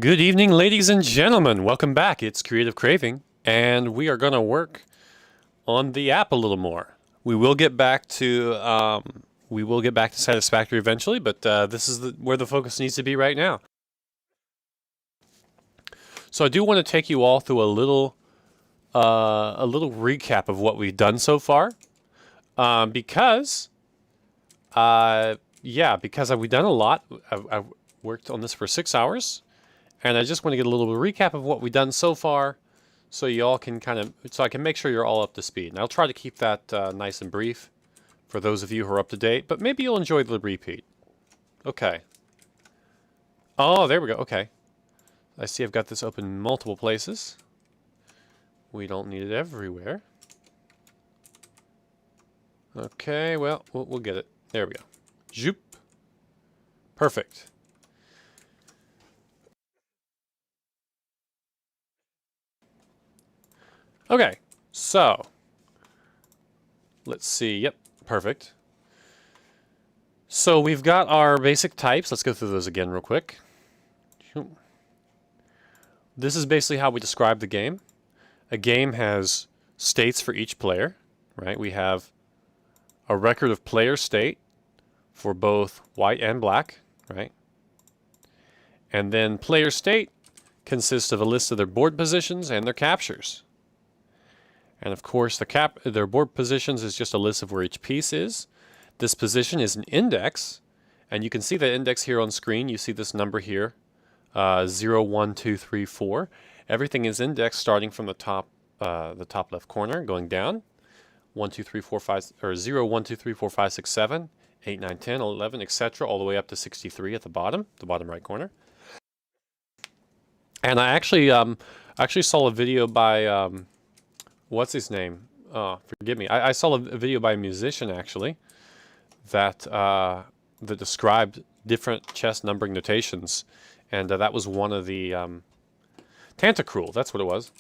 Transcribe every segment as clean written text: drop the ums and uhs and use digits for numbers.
Good evening, ladies and gentlemen. Welcome back. It's Creative Craving, and we are going to work on the app a little more. We will get back to Satisfactory eventually, but this is where the focus needs to be right now. So I do want to take you all through a little recap of what we've done so far, because we've done a lot. I've worked on this for 6 hours. And I just want to get a little recap of what we've done so far so you all can so I can make sure you're all up to speed. And I'll try to keep that nice and brief for those of you who are up to date, but maybe you'll enjoy the repeat. Okay. Oh, there we go. Okay. I see I've got this open in multiple places. We don't need it everywhere. Okay, well, we'll get it. There we go. Zoop. Perfect. Okay, so let's see. Yep, perfect. So we've got our basic types. Let's go through those again real quick. This is basically how we describe the game. A game has states for each player, right? We have a record of player state for both white and black, right? And then player state consists of a list of their board positions and their captures. And of course, their board positions is just a list of where each piece is. This position is an index, and you can see the index here on screen. You see this number here, 0, 1, 2, 3, 4. Everything is indexed starting from the top left corner, going down. 1, 2, 3, 4, 5, or 0, 1, 2, 3, 4, 5, 6, 7, 8, 9, 10, 11, etc., all the way up to 63 at the bottom right corner. And I actually saw a video by what's his name? Forgive me. I saw a video by a musician actually that described different chess numbering notations, and that was one of the Tantacruel. That's what it was.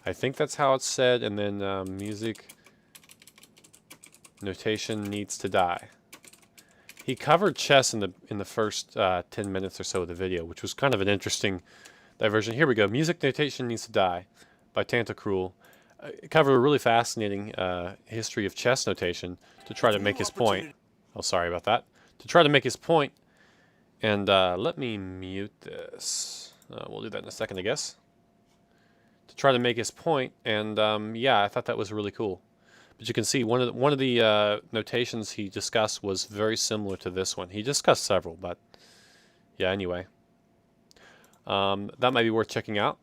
I think that's how it's said. And then music notation needs to die. He covered chess in the first 10 minutes or so of the video, which was kind of an interesting diversion. Here we go. Music notation needs to die by Tantacruel. It covered a really fascinating history of chess notation to try to make his point. Oh, sorry about that. To try to make his point. And let me mute this. We'll do that in a second, I guess. To try to make his point. And yeah, I thought that was really cool. But you can see one of the notations he discussed was very similar to this one. He discussed several, but yeah, anyway. That might be worth checking out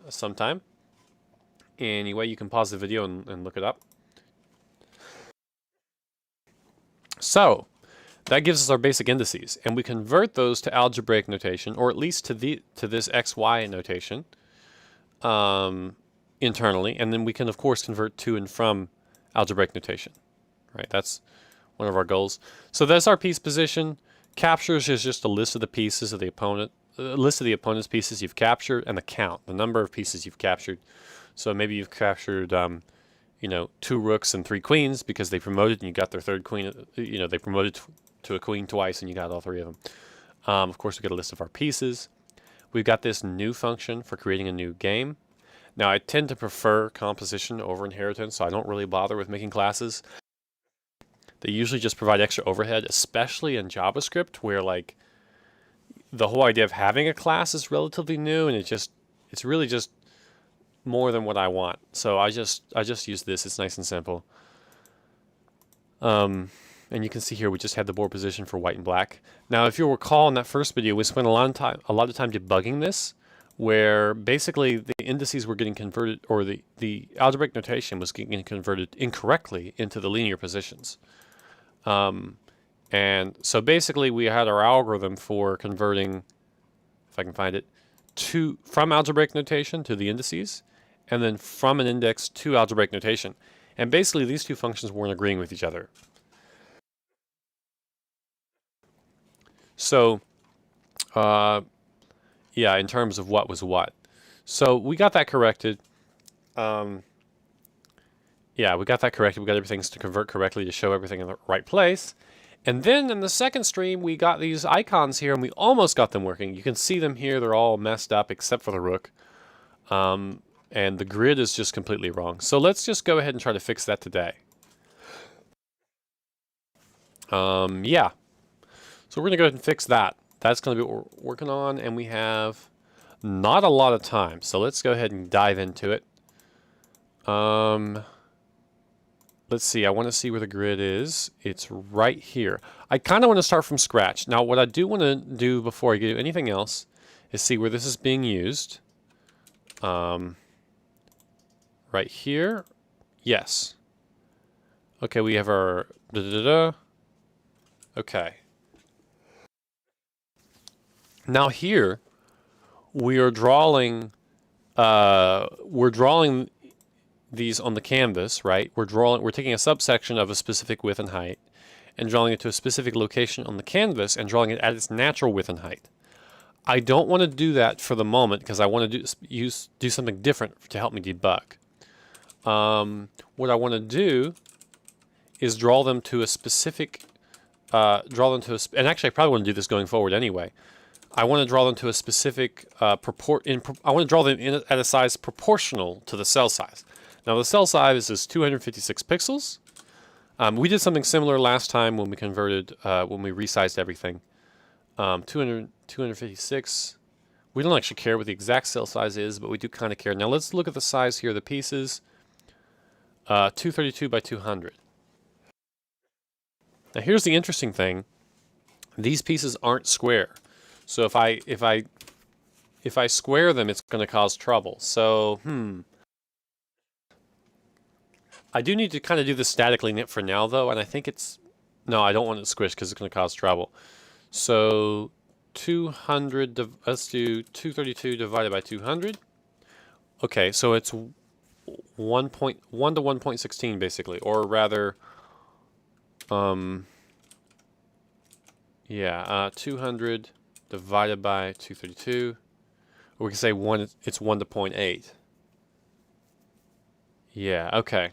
sometime. Anyway, you can pause the video and look it up. So, that gives us our basic indices, and we convert those to algebraic notation, or at least to this XY notation internally, and then we can, of course, convert to and from algebraic notation. Right? That's one of our goals. So that's our piece position. Captures is just a list of the pieces of the opponent. A list of the opponent's pieces you've captured, and the count, the number of pieces you've captured. So maybe you've captured, 2 rooks and 3 queens because they promoted and you got their third queen. They promoted to a queen twice and you got all 3 of them. Of course, we got a list of our pieces. We've got this new function for creating a new game. Now, I tend to prefer composition over inheritance, so I don't really bother with making classes. They usually just provide extra overhead, especially in JavaScript, where the whole idea of having a class is relatively new, and it's really just more than what I want. So I just use this. It's nice and simple. And you can see here we just had the board position for white and black. Now, if you'll recall in that first video, we spent a lot of time debugging this, where basically the indices were getting converted, or the algebraic notation was getting converted incorrectly into the linear positions. And so basically we had our algorithm for converting, if I can find it, from algebraic notation to the indices, and then from an index to algebraic notation. And basically these two functions weren't agreeing with each other. So, yeah, in terms of what was what. So we got that corrected. Yeah, we got that corrected. We got everything to convert correctly to show everything in the right place. And then in the second stream, we got these icons here, and we almost got them working. You can see them here. They're all messed up except for the rook. And the grid is just completely wrong. So let's just go ahead and try to fix that today. Yeah. So we're going to go ahead and fix that. That's going to be what we're working on, and we have not a lot of time. So let's go ahead and dive into it. Let's see, I want to see where the grid is. It's right here. I kind of want to start from scratch. Now, what I do want to do before I do anything else is see where this is being used. Right here. Yes. Okay, we have our Okay. Now here, we're drawing these on the canvas, right? We're taking a subsection of a specific width and height and drawing it to a specific location on the canvas and drawing it at its natural width and height. I don't want to do that for the moment because I want to do something different to help me debug. What I want to do is draw them to a specific, and actually I probably want to do this going forward anyway. I want to draw them to a specific I want to draw them at a size proportional to the cell size. Now the cell size is 256 pixels. We did something similar last time when we converted, when we resized everything. 256. We don't actually care what the exact cell size is, but we do kind of care. Now let's look at the size here of the pieces. 232 by 200. Now here's the interesting thing. These pieces aren't square. So if I square them, it's going to cause trouble. So, I do need to kind of do this statically knit for now, though, and I think it's... No, I don't want it squished because it's going to cause trouble. So, 200... Let's do 232 divided by 200. Okay, so it's 1 to 1.16, basically. Or rather... yeah, 200... divided by 232, or we can say it's 1 to 0.8. Yeah, okay.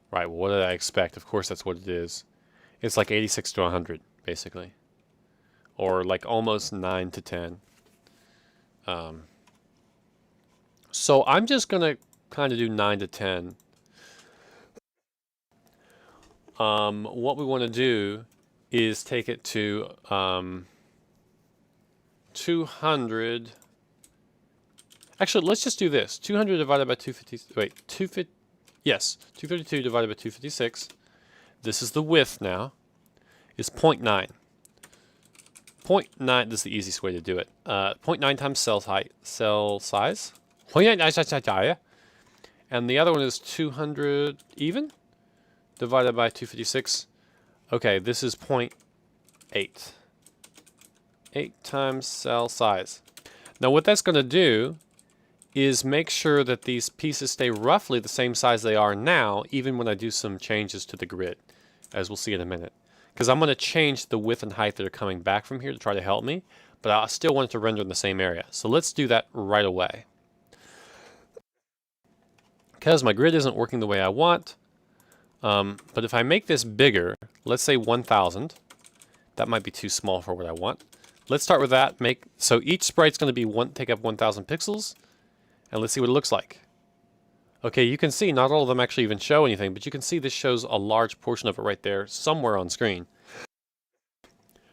Right, well, what did I expect? Of course that's what it is. It's like 86 to 100, basically. Or like almost 9 to 10. So I'm just going to kind of do 9 to 10. What we want to do is take it to 200. Actually, let's just do this. 200 divided by 250. Wait, 250. Yes, 232 divided by 256. This is the width now. Is 0.9. 0.9. This is the easiest way to do it. 0.9 times cell size. 0.9. And the other one is 200 even. Divided by 256. Okay, this is 0.8. 8 times cell size. Now what that's going to do is make sure that these pieces stay roughly the same size they are now, even when I do some changes to the grid, as we'll see in a minute. Because I'm going to change the width and height that are coming back from here to try to help me, but I still want it to render in the same area. So let's do that right away. Because my grid isn't working the way I want, but if I make this bigger, let's say 1000, that might be too small for what I want. Let's start with that. So each sprite's going to take up 1000 pixels, and let's see what it looks like. Okay, you can see not all of them actually even show anything, but you can see this shows a large portion of it right there somewhere on screen.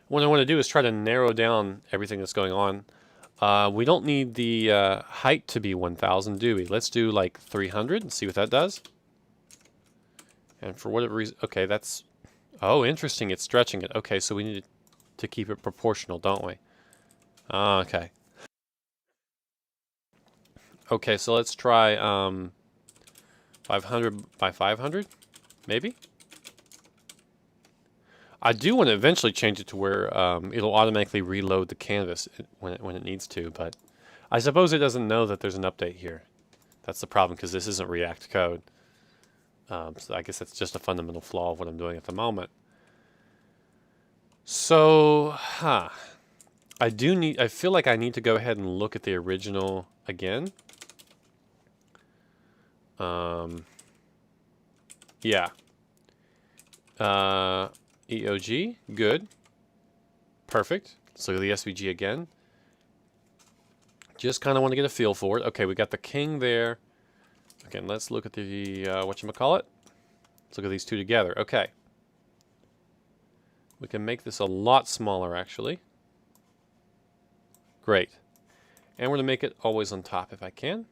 What I want to do is try to narrow down everything that's going on. We don't need the height to be 1000, do we? Let's do like 300 and see what that does. And for whatever reason, okay, that's, oh, interesting, it's stretching it. Okay, so we need to keep it proportional, don't we? Okay. Okay, so let's try 500 by 500, maybe? I do want to eventually change it to where it'll automatically reload the canvas when it needs to, but I suppose it doesn't know that there's an update here. That's the problem, because this isn't React code. So I guess that's just a fundamental flaw of what I'm doing at the moment. So, I feel like I need to go ahead and look at the original again. Yeah. EOG, good. Perfect. Let's look at the SVG again. Just kind of want to get a feel for it. Okay, we got the king there. Again, let's look at the, whatchamacallit. Let's look at these two together. Okay. We can make this a lot smaller, actually. Great. And we're going to make it always on top if I can.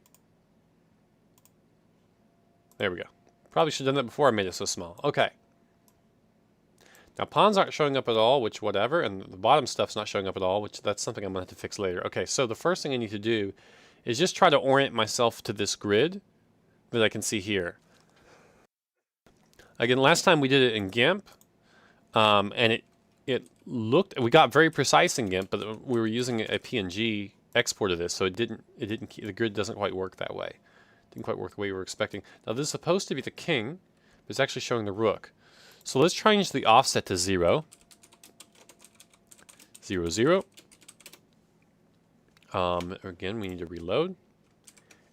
There we go. Probably should have done that before I made it so small. Okay. Now pawns aren't showing up at all, which whatever, and the bottom stuff's not showing up at all, which that's something I'm going to have to fix later. Okay, so the first thing I need to do is just try to orient myself to this grid that I can see here. Again, last time we did it in GIMP, and it looked, we got very precise in GIMP, but we were using a PNG export of this, so the grid doesn't quite work that way. Didn't quite work the way we were expecting. Now this is supposed to be the king, but it's actually showing the rook. So let's change the offset to 0. 0, 0. Again, we need to reload.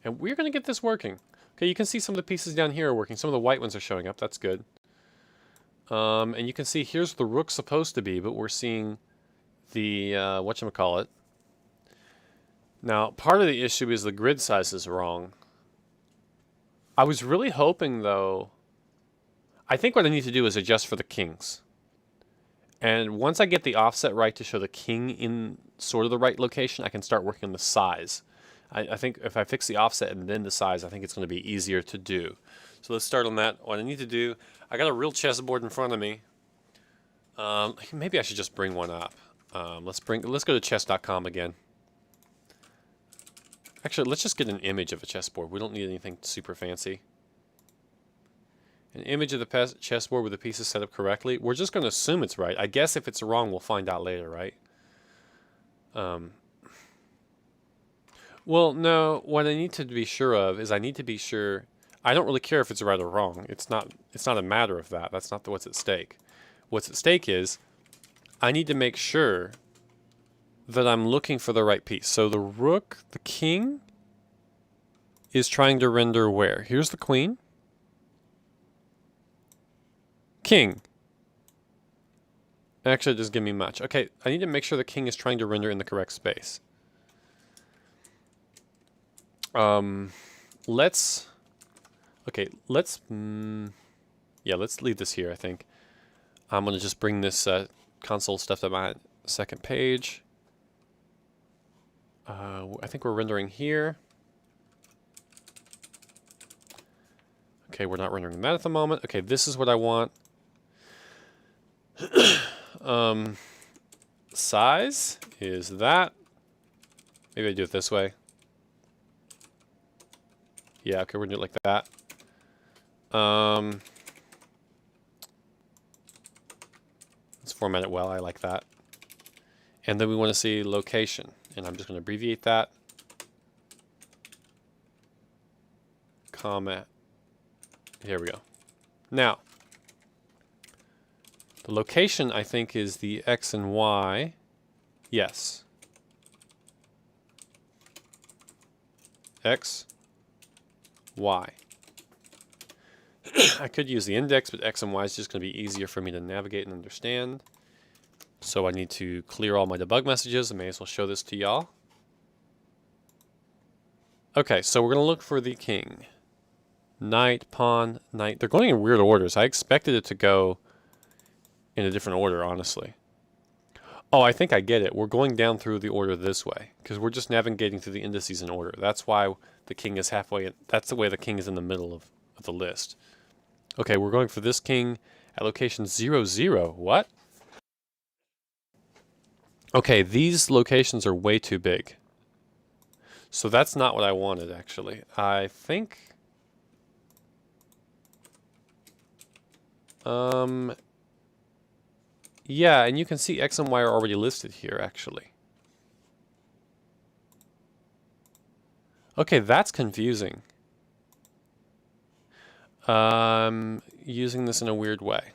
And we're going to get this working. Okay, you can see some of the pieces down here are working. Some of the white ones are showing up. That's good. And you can see here's the rook supposed to be, but we're seeing the, whatchamacallit. Now, part of the issue is the grid size is wrong. I was really hoping, though, I think what I need to do is adjust for the kings. And once I get the offset right to show the king in sort of the right location, I can start working on the size. I think if I fix the offset and then the size, I think it's going to be easier to do. So let's start on that. What I need to do, I got a real chessboard in front of me. Maybe I should just bring one up. Let's go to chess.com again. Actually, let's just get an image of a chessboard. We don't need anything super fancy. An image of the chessboard with the pieces set up correctly. We're just going to assume it's right. I guess if it's wrong, we'll find out later, right? Well, no. What I need to be sure of is I need to be sure. I don't really care if it's right or wrong. It's not a matter of that. That's not what's at stake. What's at stake is I need to make sure that I'm looking for the right piece. So the rook, the king, is trying to render where? Here's the queen. King. Actually, it doesn't give me much. Okay, I need to make sure the king is trying to render in the correct space. Let's leave this here, I think. I'm going to just bring this console stuff to my second page. I think we're rendering here. Okay, we're not rendering that at the moment. Okay, this is what I want. Size is that. Maybe I do it this way. Yeah, okay, we're gonna do it like that. Let's format it well. I like that. And then we want to see location, and I'm just going to abbreviate that. Comma. Here we go. Now, the location, I think, is the X and Y. Yes. X, Y. I could use the index, but X and Y is just going to be easier for me to navigate and understand. So I need to clear all my debug messages. I may as well show this to y'all. Okay, so we're going to look for the king. Knight, pawn, knight. They're going in weird orders. I expected it to go in a different order, honestly. Oh, I think I get it. We're going down through the order this way, because we're just navigating through the indices in order. That's why the king is halfway. That's the way the king is in the middle of the list. Okay, we're going for this king at location 0, 0. What? Okay, these locations are way too big. So that's not what I wanted, actually. I think... yeah, and you can see X and Y are already listed here, actually. Okay, that's confusing. Using this in a weird way.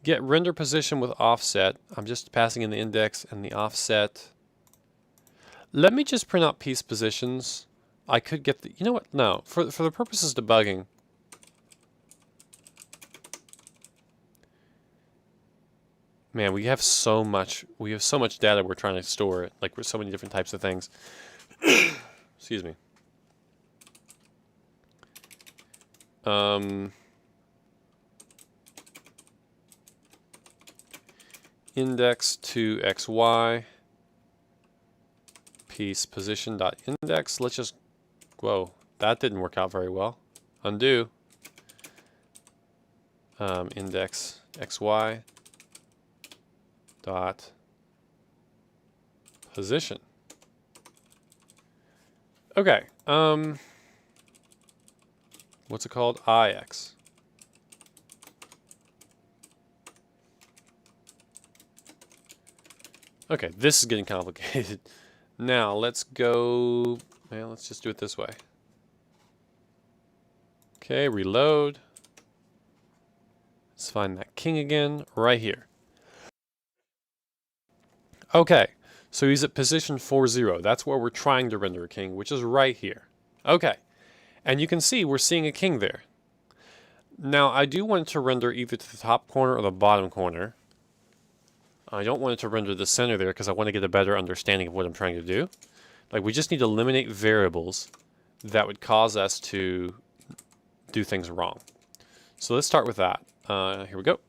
Get render position with offset. I'm just passing in the index and the offset. Let me just print out piece positions. I could get the... You know what? No. For the purposes of debugging, Man, we have so much data we're trying to store, like with so many different types of things. Excuse me. Index to xy piece position dot index. Let's just, whoa, that didn't work out very well. Undo. Index xy dot position. Okay. What's it called? IX. Okay, this is getting complicated. Now let's go. Man, let's just do it this way. Okay, reload. Let's find that king again, right here. Okay, so he's at position 40. That's where we're trying to render a king, which is right here. Okay, and you can see we're seeing a king there. Now, I do want it to render either to the top corner or the bottom corner. I don't want it to render the center there because I want to get a better understanding of what I'm trying to do. Like, we just need to eliminate variables that would cause us to do things wrong. So let's start with that. Here we go.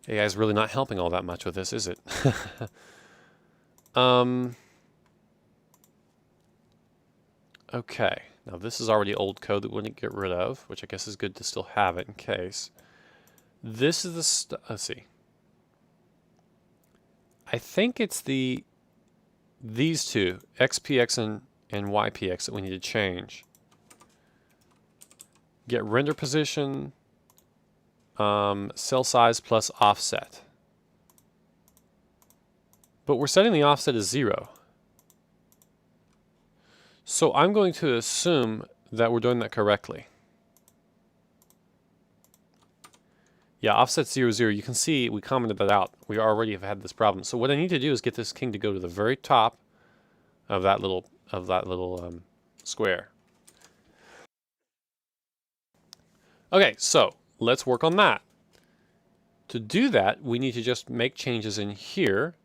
AI is really not helping all that much with this, is it? Okay, now this is already old code that we wouldn't get rid of, which I guess is good to still have it in case. This is the, let's see. I think it's these two, XPX and YPX, that we need to change. Get render position, cell size plus offset. But we're setting the offset as 0. So I'm going to assume that we're doing that correctly. Yeah, offset 0, 0. You can see we commented that out. We already have had this problem. So what I need to do is get this king to go to the very top of that little square. Okay, so let's work on that. To do that, we need to just make changes in here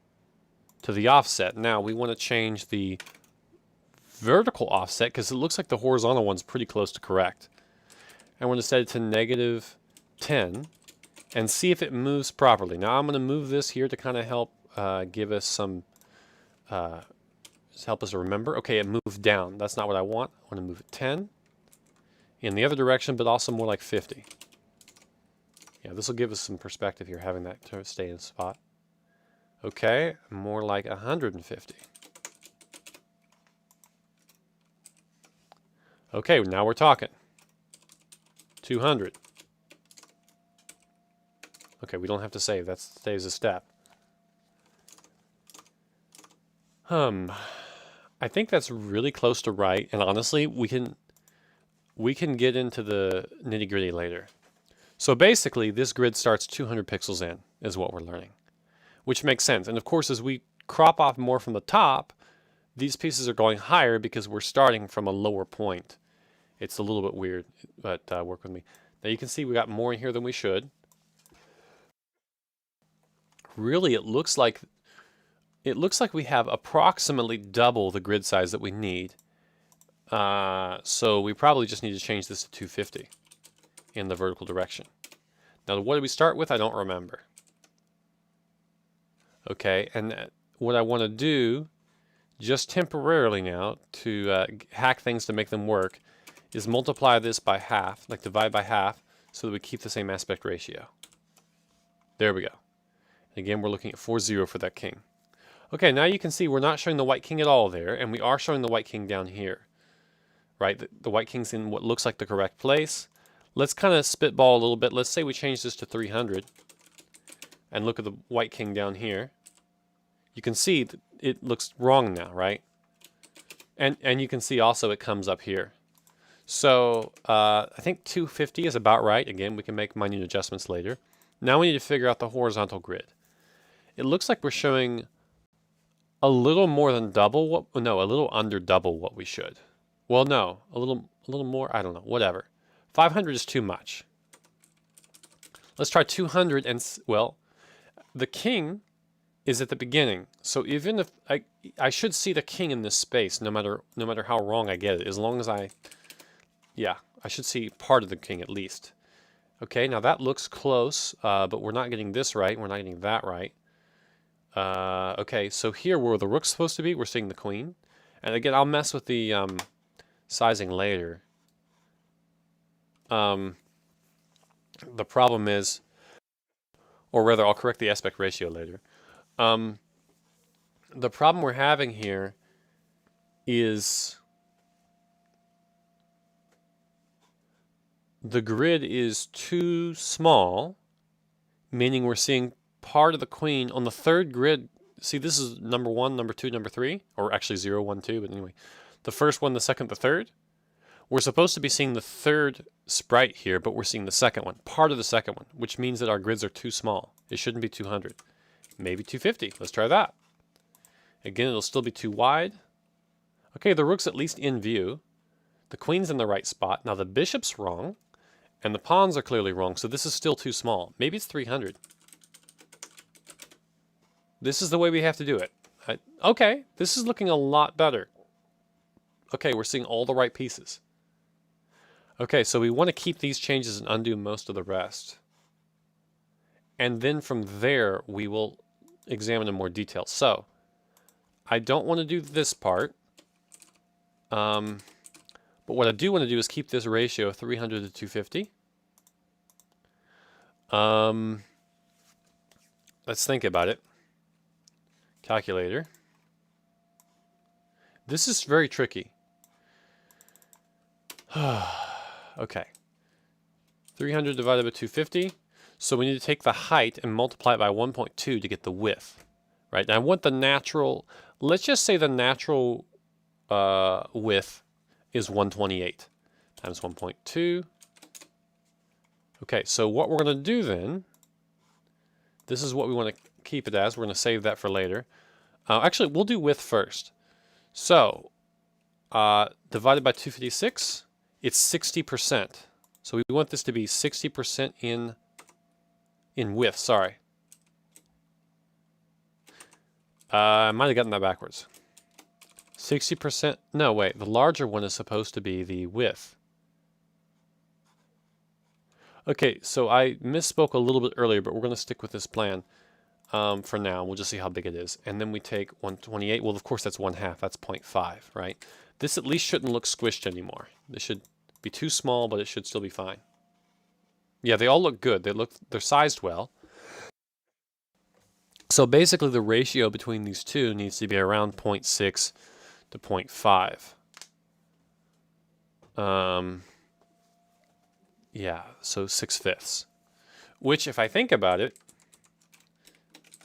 to the offset. Now we want to change the vertical offset because it looks like the horizontal one's pretty close to correct. I want to set it to -10 and see if it moves properly. Now I'm going to move this here to kind of help give us some, just help us remember. Okay, it moved down. That's not what I want. I want to move it 10 in the other direction, but also more like 50. Yeah, this will give us some perspective here, having that to stay in spot. Okay, more like 150. Okay, now we're talking. 200. Okay, we don't have to save. That stays a step. I think that's really close to right, and honestly, we can get into the nitty-gritty later. So basically, this grid starts 200 pixels in, is what we're learning, which makes sense. And of course, as we crop off more from the top, these pieces are going higher because we're starting from a lower point. It's a little bit weird, but work with me. Now you can see we got more in here than we should. Really, it looks like we have approximately double the grid size that we need. So we probably just need to change this to 250 in the vertical direction. Now, what did we start with? I don't remember. Okay, and what I want to do, just temporarily now, to hack things to make them work, is multiply this by half, like divide by half, so that we keep the same aspect ratio. There we go. Again, we're looking at 40 for that king. Okay, now you can see we're not showing the white king at all there, and we are showing the white king down here. Right, the white king's in what looks like the correct place. Let's kind of spitball a little bit. Let's say we change this to 300 and look at the white king down here. You can see that it looks wrong now, right? And you can see also it comes up here. So I think 250 is about right. Again, we can make minute adjustments later. Now we need to figure out the horizontal grid. It looks like we're showing a little more than double what, no, a little under double what we should. Well, no, a little more, I don't know, whatever. 500 is too much. Let's try 200 and, well, the king is at the beginning. So even if I should see the king in this space, no matter how wrong I get it, as long as I should see part of the king at least. Okay, now that looks close, but we're not getting this right. We're not getting that right. Okay, so here where the rook's supposed to be, we're seeing the queen. And again, I'll mess with the sizing later. The problem is, or rather, I'll correct the aspect ratio later. The problem we're having here is the grid is too small, meaning we're seeing part of the queen on the third grid. See, this is number 1, number 2, number 3, or actually 0, 1, 2, but anyway. The first one, the second, the third. We're supposed to be seeing the third sprite here, but we're seeing the second one, part of the second one, which means that our grids are too small. It shouldn't be 200. Maybe 250. Let's try that. Again, it'll still be too wide. Okay, the rook's at least in view. The queen's in the right spot. Now the bishop's wrong, and the pawns are clearly wrong, so this is still too small. Maybe it's 300. This is the way we have to do it. Okay, this is looking a lot better. Okay, we're seeing all the right pieces. Okay, so we want to keep these changes and undo most of the rest. And then from there, we will examine in more detail. So, I don't want to do this part. But what I do want to do is keep this ratio of 300 to 250. Let's think about it. Calculator. This is very tricky. Okay. 300 divided by 250. So we need to take the height and multiply it by 1.2 to get the width. Right? Now I want the natural, let's just say the natural width is 128 times 1.2. Okay, so what we're going to do then, this is what we want to keep it as. We're going to save that for later. Actually, we'll do width first. So, divided by 256, it's 60%. So we want this to be 60% in width, sorry. I might have gotten that backwards. 60%, no wait, the larger one is supposed to be the width. Okay, so I misspoke a little bit earlier, but we're going to stick with this plan for now. We'll just see how big it is. And then we take 128. Well, of course, that's 1/2. That's 0.5, right? This at least shouldn't look squished anymore. This should be too small, but it should still be fine. Yeah, they all look good. They're sized well. So basically, the ratio between these two needs to be around 0.6 to 0.5. Yeah, so 6/5. Which, if I think about it,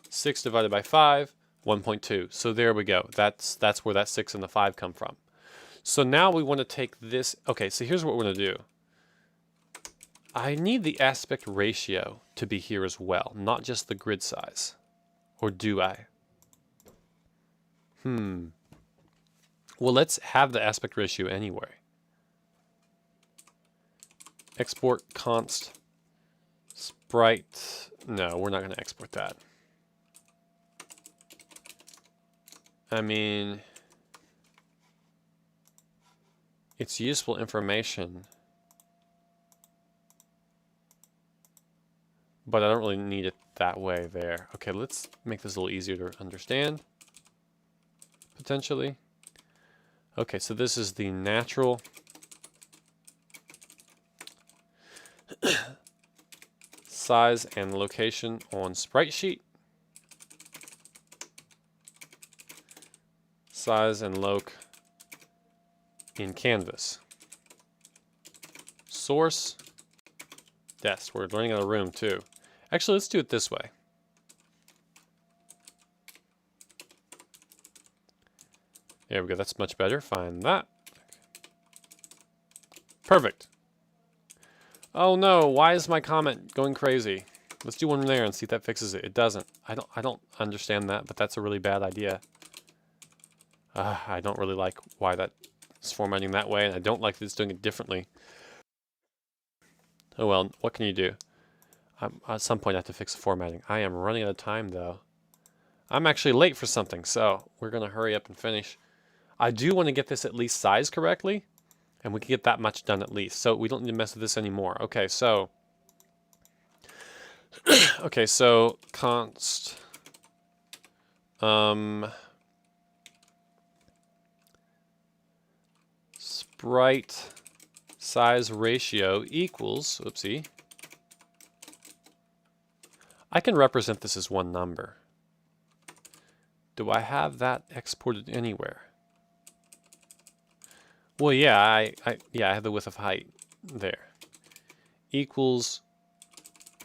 6 divided by 5, 1.2. So there we go. That's where that 6 and the 5 come from. So now we want to take this. Okay, so here's what we're going to do. I need the aspect ratio to be here as well, not just the grid size. Or do I? Well, let's have the aspect ratio anyway. Export const sprite. No, we're not going to export that. I mean, it's useful information, but I don't really need it that way there. Okay, let's make this a little easier to understand, potentially. Okay, so this is the natural size and location on sprite sheet. Size and loc in canvas. Source. Yes, we're running out of room too. Actually, let's do it this way. There we go, that's much better. Find that. Perfect. Oh no, why is my comment going crazy? Let's do one there and see if that fixes it. It doesn't. I don't understand that, but that's a really bad idea. I don't really like why that's formatting that way, and I don't like that it's doing it differently. Oh well, what can you do? At some point I have to fix the formatting. I am running out of time though. I'm actually late for something, so we're going to hurry up and finish. I do want to get this at least sized correctly, and we can get that much done at least. So we don't need to mess with this anymore. Okay, so const sprite size ratio equals, oopsie. I can represent this as one number. Do I have that exported anywhere? Well, yeah, I have the width of height there. Equals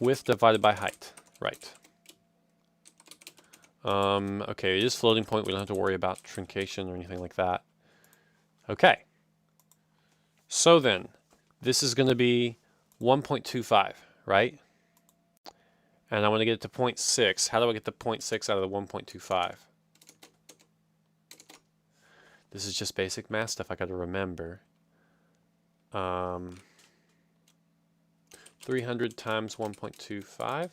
width divided by height, right. Okay, it is floating point. We don't have to worry about truncation or anything like that. Okay. So then, this is going to be 1.25, right? And I want to get it to 0.6. How do I get the 0.6 out of the 1.25? This is just basic math stuff I got to remember. 300 times 1.25.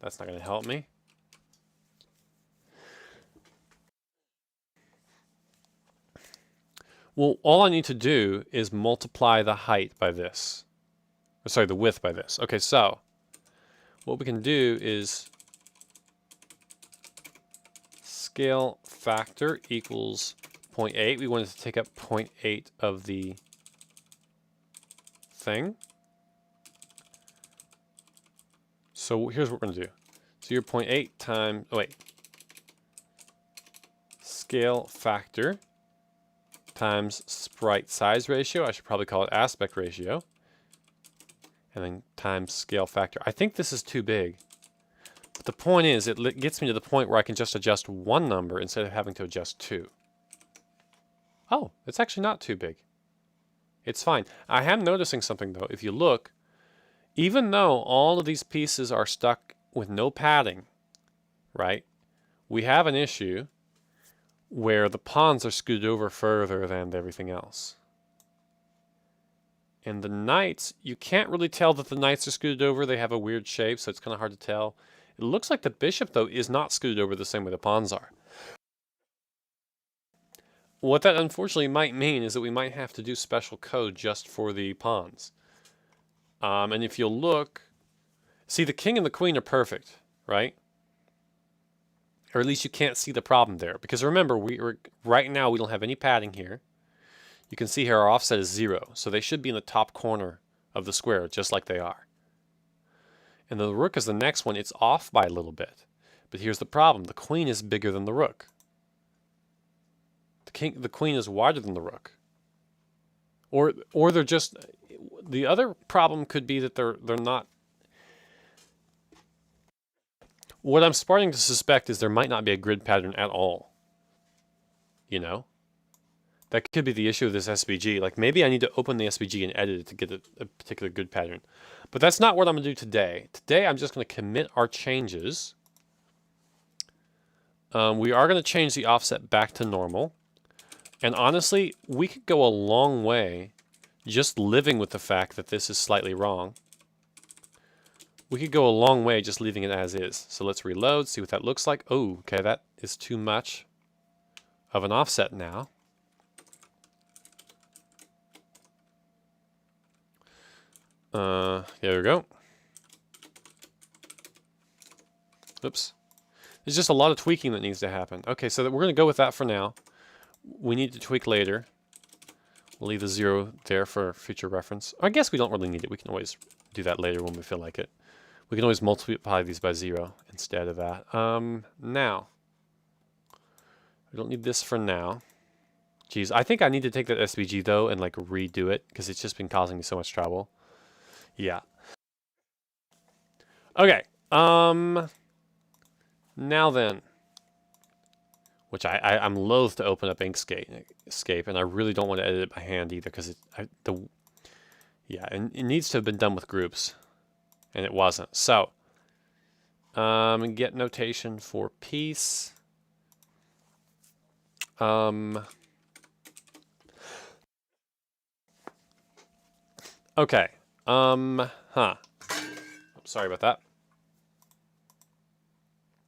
That's not going to help me. Well, all I need to do is multiply the height by this. Or sorry, the width by this. Okay, so what we can do is scale factor equals 0.8. We wanted to take up 0.8 of the thing. So here's what we're going to do. So your 0.8 times, scale factor times sprite size ratio. I should probably call it aspect ratio. And then times scale factor. I think this is too big. But the point is, it gets me to the point where I can just adjust one number instead of having to adjust two. Oh, it's actually not too big. It's fine. I am noticing something though. If you look, even though all of these pieces are stuck with no padding, right? We have an issue where the pawns are scooted over further than everything else. And the knights, you can't really tell that the knights are scooted over. They have a weird shape, so it's kind of hard to tell. It looks like the bishop, though, is not scooted over the same way the pawns are. What that unfortunately might mean is that we might have to do special code just for the pawns. And if you'll look, see, the king and the queen are perfect, right? Or at least you can't see the problem there. Because remember, right now we don't have any padding here. You can see here our offset is 0. So they should be in the top corner of the square, just like they are. And the rook is the next one. It's off by a little bit. But here's the problem. The queen is bigger than the rook. The queen is wider than the rook. Or they're just... The other problem could be that they're not... What I'm starting to suspect is there might not be a grid pattern at all. You know? That could be the issue with this SVG. Like, maybe I need to open the SVG and edit it to get a particular grid pattern. But that's not what I'm going to do today. Today, I'm just going to commit our changes. We are going to change the offset back to normal. And honestly, we could go a long way just living with the fact that this is slightly wrong. We could go a long way just leaving it as is. So let's reload, see what that looks like. Oh, okay, that is too much of an offset now. There we go. Oops. There's just a lot of tweaking that needs to happen. Okay, so we're going to go with that for now. We need to tweak later. We'll leave the 0 there for future reference. I guess we don't really need it. We can always do that later when we feel like it. We can always multiply these by 0 instead of that. Now, we don't need this for now. Geez, I think I need to take that SVG though and like redo it because it's just been causing me so much trouble. Yeah. Okay. Now then, which I'm loath to open up Inkscape, and I really don't want to edit it by hand either because and it needs to have been done with groups, and it wasn't. So, get notation for piece. Okay. sorry about that.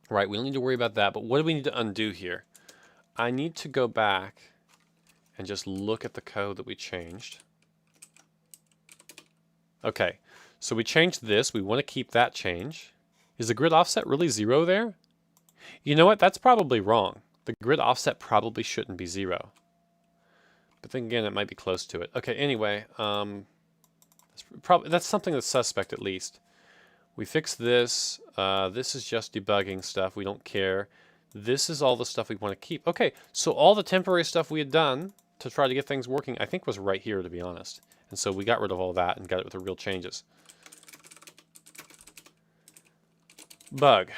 Right, we don't need to worry about that, but what do we need to undo here? I need to go back and just look at the code that we changed. Okay, so we changed this. We want to keep that change. Is the grid offset really 0 there? You know what? That's probably wrong. The grid offset probably shouldn't be 0. But then again, it might be close to it. Okay, anyway, that's something that's suspect at least. We fixed this. This is just debugging stuff. We don't care. This is all the stuff we want to keep. Okay, so all the temporary stuff we had done to try to get things working, I think was right here, to be honest. And so we got rid of all that and got it with the real changes. Bug.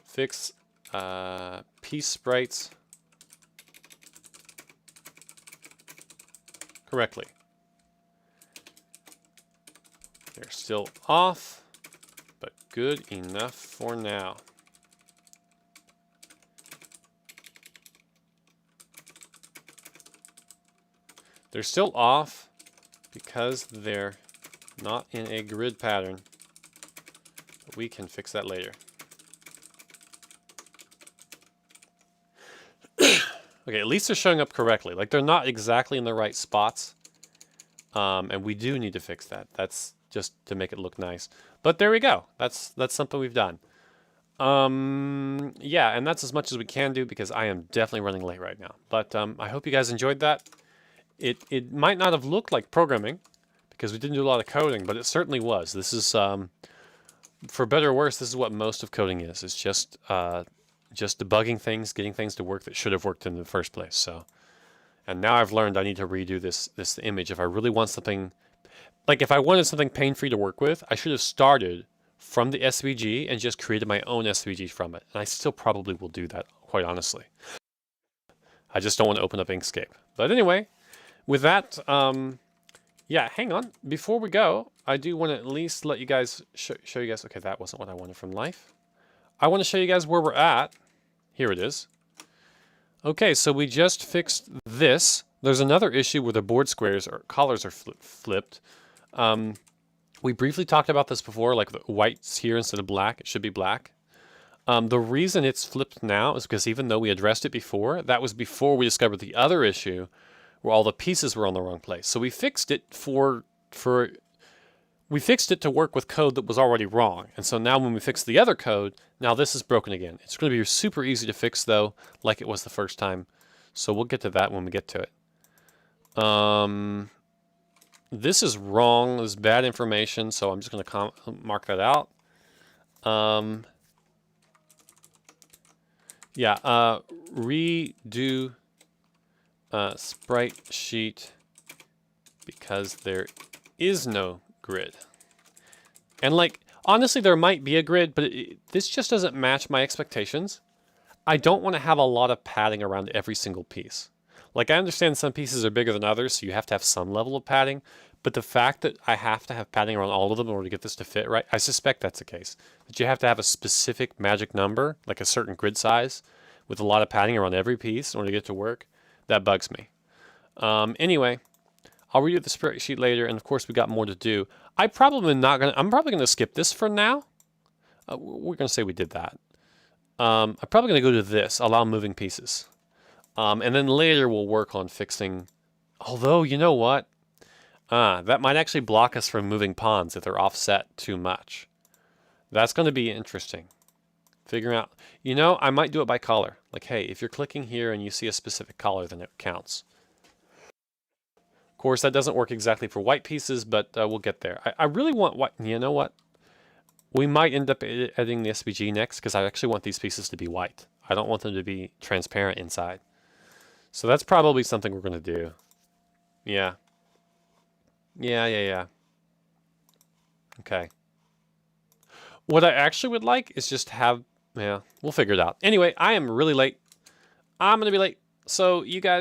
Fix piece sprites correctly. They're still off, but good enough for now. They're still off because they're not in a grid pattern. But we can fix that later. Okay, at least they're showing up correctly. Like, they're not exactly in the right spots. And we do need to fix that. That's just to make it look nice. But there we go. That's something we've done. Yeah, and that's as much as we can do because I am definitely running late right now. But I hope you guys enjoyed that. It might not have looked like programming because we didn't do a lot of coding, but it certainly was. This is, for better or worse, this is what most of coding is. It's just debugging things, getting things to work that should have worked in the first place. So, and now I've learned I need to redo this image. If I really want something, like if I wanted something pain-free to work with, I should have started from the SVG and just created my own SVG from it. And I still probably will do that, quite honestly. I just don't want to open up Inkscape. But anyway, with that, yeah, hang on. Before we go, I do want to at least let you guys, show you guys, okay, that wasn't what I wanted from life. I want to show you guys where we're at. Here it is. Okay, so we just fixed this. There's another issue where the board squares or collars are flipped. We briefly talked about this before, like the white's here instead of black. It should be black. The reason it's flipped now is because even though we addressed it before, that was before we discovered the other issue where all the pieces were on the wrong place. So we fixed it we fixed it to work with code that was already wrong. And so now when we fix the other code, now this is broken again. It's going to be super easy to fix though, like it was the first time. So we'll get to that when we get to it. This is wrong. This is bad information. So I'm just going to mark that out. Yeah, redo sprite sheet because there is no grid. And like, honestly, there might be a grid, but this just doesn't match my expectations. I don't want to have a lot of padding around every single piece. Like, I understand some pieces are bigger than others, so you have to have some level of padding, but the fact that I have to have padding around all of them in order to get this to fit right, I suspect that's the case. That you have to have a specific magic number, like a certain grid size, with a lot of padding around every piece in order to get it to work. That bugs me. Anyway, I'll redo the spreadsheet later, and of course we got more to do. I'm probably gonna skip this for now. We're gonna say we did that. I'm probably gonna go to this, allow moving pieces. And then later we'll work on fixing, although you know what? That might actually block us from moving pawns if they're offset too much. That's gonna be interesting. Figuring out, you know, I might do it by color. Like, hey, if you're clicking here and you see a specific color, then it counts. Of course, that doesn't work exactly for white pieces, but we'll get there. I really want white. You know what? We might end up editing the SVG next because I actually want these pieces to be white. I don't want them to be transparent inside. So that's probably something we're going to do. Yeah. Yeah. Okay. What I actually would like is just have, yeah, we'll figure it out. Anyway, I am really late. I'm going to be late. So you guys.